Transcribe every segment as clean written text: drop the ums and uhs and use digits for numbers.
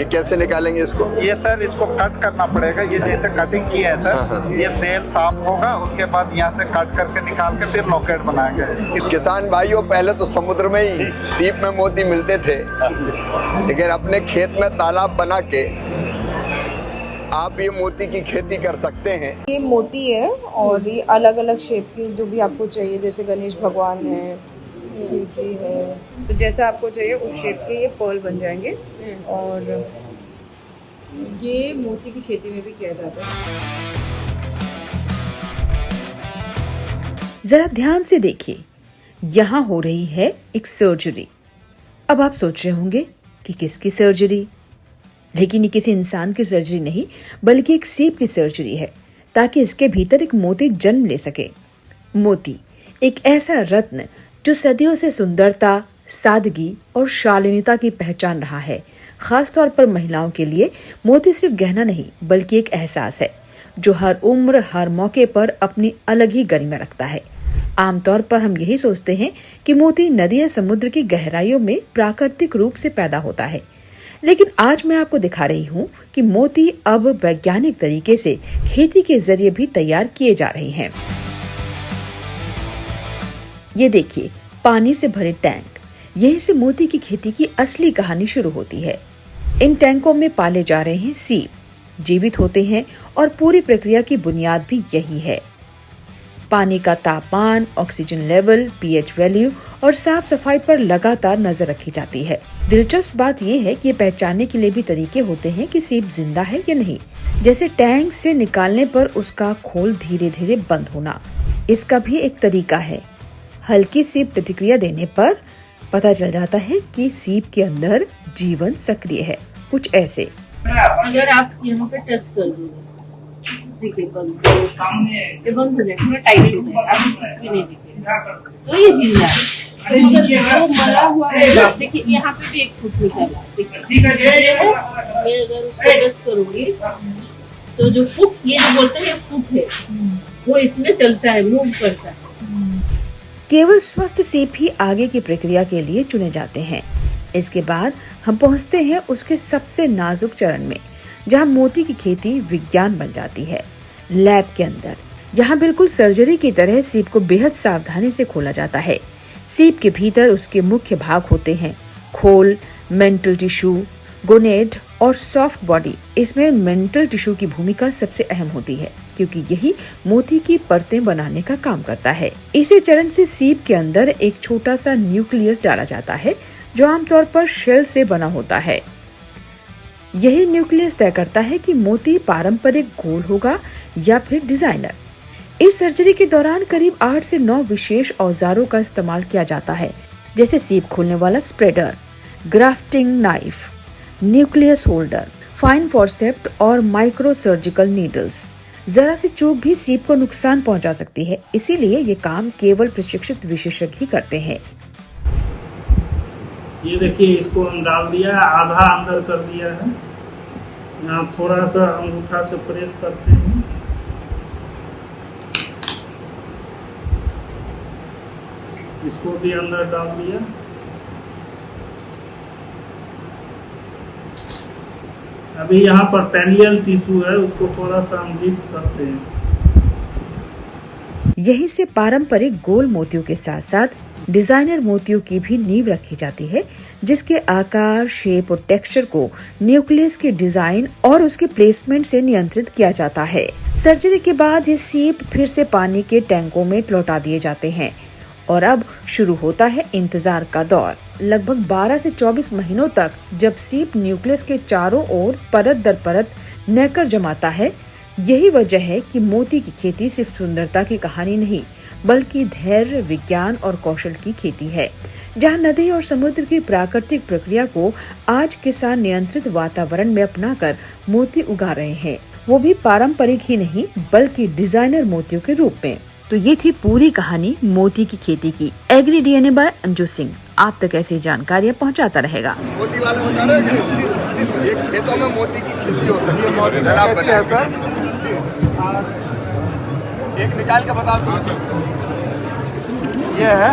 ये कैसे निकालेंगे इसको? ये सर इसको कट करना पड़ेगा। ये जैसे कटिंग की है सर, ये सेल साफ होगा, उसके बाद यहाँ से कट करके निकाल के फिर लॉकेट बनाएंगे। किसान भाइयों, पहले तो समुद्र में ही सीप में मोती मिलते थे, लेकिन अपने खेत में तालाब बना के आप ये मोती की खेती कर सकते हैं। ये मोती है और ये अलग अलग शेप की जो भी आपको चाहिए, जैसे गणेश भगवान है, शिवजी है, तो जैसा आपको चाहिए उस शेप के ये पर्ल बन जाएंगे। और ये मोती की खेती में भी किया जाता है। जरा ध्यान से देखिए, यहाँ हो रही है एक सर्जरी। अब आप सोच रहे होंगे कि किसकी सर्जरी? लेकिन ये किसी इंसान की सर्जरी नहीं, बल्कि एक सीप की सर्जरी है, ताकि इसके भीतर एक मोती जन्म ले सके। मोती एक ऐसा रत्न जो सदियों से सुंदरता, सादगी और शालीनता की पहचान रहा है। खासतौर पर महिलाओं के लिए मोती सिर्फ गहना नहीं, बल्कि एक एहसास है जो हर उम्र, हर मौके पर अपनी अलग ही गरिमा रखता है। आमतौर पर हम यही सोचते हैं कि मोती नदी या समुद्र की गहराइयों में प्राकृतिक रूप से पैदा होता है, लेकिन आज मैं आपको दिखा रही हूँ कि मोती अब वैज्ञानिक तरीके से खेती के जरिए भी तैयार किए जा रहे हैं। ये देखिए, पानी से भरे टैंक, यहीं से मोती की खेती की असली कहानी शुरू होती है। इन टैंकों में पाले जा रहे हैं सीप, जीवित होते हैं और पूरी प्रक्रिया की बुनियाद भी यही है। पानी का तापमान, ऑक्सीजन लेवल, पीएच वैल्यू और साफ सफाई पर लगातार नजर रखी जाती है। दिलचस्प बात यह है कि ये पहचानने के लिए भी तरीके होते हैं कि सीप जिंदा है या नहीं। जैसे टैंक से निकालने पर उसका खोल धीरे धीरे बंद होना, इसका भी एक तरीका है। हल्की सी प्रतिक्रिया देने पर पता चल जाता है कि सीप के अंदर जीवन सक्रिय है। कुछ ऐसे, अगर आप यहाँ पे टच कर दोगे, देखिए बंद ये बंद हो जाएगा, टाइट हो जाएगा, आपको कुछ भी नहीं दिखेगा, तो ये जिंदा है। मगर वो मरा हुआ है, देखिए यहाँ पे भी एक फुट निकला, देखिए मैं अगर उसको टच करूंगी तो जो फुट, ये जो बोलते हैं फुट है, वो इसमें चलता है, मूव करता है। केवल स्वस्थ सीप ही आगे की प्रक्रिया के लिए चुने जाते हैं। इसके बाद हम पहुंचते हैं उसके सबसे नाजुक चरण में, जहां मोती की खेती विज्ञान बन जाती है। लैब के अंदर, यहाँ बिल्कुल सर्जरी की तरह सीप को बेहद सावधानी से खोला जाता है। सीप के भीतर उसके मुख्य भाग होते हैं: खोल, मेंटल टिश्यू, गोनेड और सॉफ्ट बॉडी। इसमें मेंटल टिश्यू की भूमिका सबसे अहम होती है, क्योंकि यही मोती की परतें बनाने का काम करता है। इसी चरण से सीप के अंदर एक छोटा सा न्यूक्लियस डाला जाता है, जो आमतौर पर शेल से बना होता है। यही न्यूक्लियस तय करता है कि मोती पारंपरिक गोल होगा या फिर डिजाइनर। इस सर्जरी के दौरान करीब 8 से 9 विशेष औजारों का इस्तेमाल किया जाता है, जैसे सीप खोलने वाला spreader, grafting knife, nucleus holder, fine forceps और माइक्रो सर्जिकल नीडल्स। जरा सी चूक भी सीप को नुकसान पहुंचा सकती है, इसीलिए ये काम केवल प्रशिक्षित विशेषज्ञ ही करते हैं। ये देखिए, इसको हम डाल दिया, आधा अंदर कर दिया है। यहाँ थोड़ा सा अंगूठा से प्रेस करते हैं, इसको भी अंदर डाल दिया। अभी यहाँ पर पेनियल टिश्यू है, उसको थोड़ा सा हम लिफ्ट करते हैं। यहीं से पारंपरिक गोल मोतियों के साथ साथ डिजाइनर मोतियों की भी नींव रखी जाती है, जिसके आकार, शेप और टेक्सचर को न्यूक्लियस के डिजाइन और उसके प्लेसमेंट से नियंत्रित किया जाता है। सर्जरी के बाद ये सीप फिर से पानी के टैंकों में लौटा दिए जाते हैं और अब शुरू होता है इंतजार का दौर। लगभग 12 से 24 महीनों तक जब सीप न्यूक्लियस के चारों ओर परत दर परत नेकर जमाता है। यही वजह है कि मोती की खेती सिर्फ सुंदरता की कहानी नहीं, बल्कि धैर्य, विज्ञान और कौशल की खेती है, जहां नदी और समुद्र की प्राकृतिक प्रक्रिया को आज किसान नियंत्रित वातावरण में अपनाकर मोती उगा रहे हैं, वो भी पारंपरिक ही नहीं बल्कि डिजाइनर मोतियों के रूप में। तो ये थी पूरी कहानी मोती की खेती की। Agri DNA by Anju Singh आप तक ऐसी जानकारियाँ पहुँचाता रहेगा। मोती वाला बता रहे हो, ये खेतों में मोती की खेती होती है। मोती तालाब बना है सर, एक निकाल के बताओ तो सर। ये है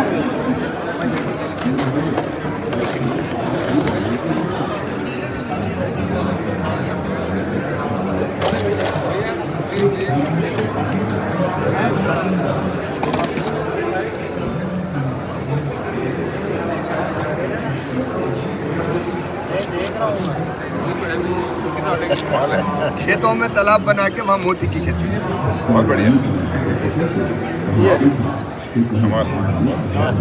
खेतों में तालाब बना के वहाँ मोती की खेती। बहुत बढ़िया।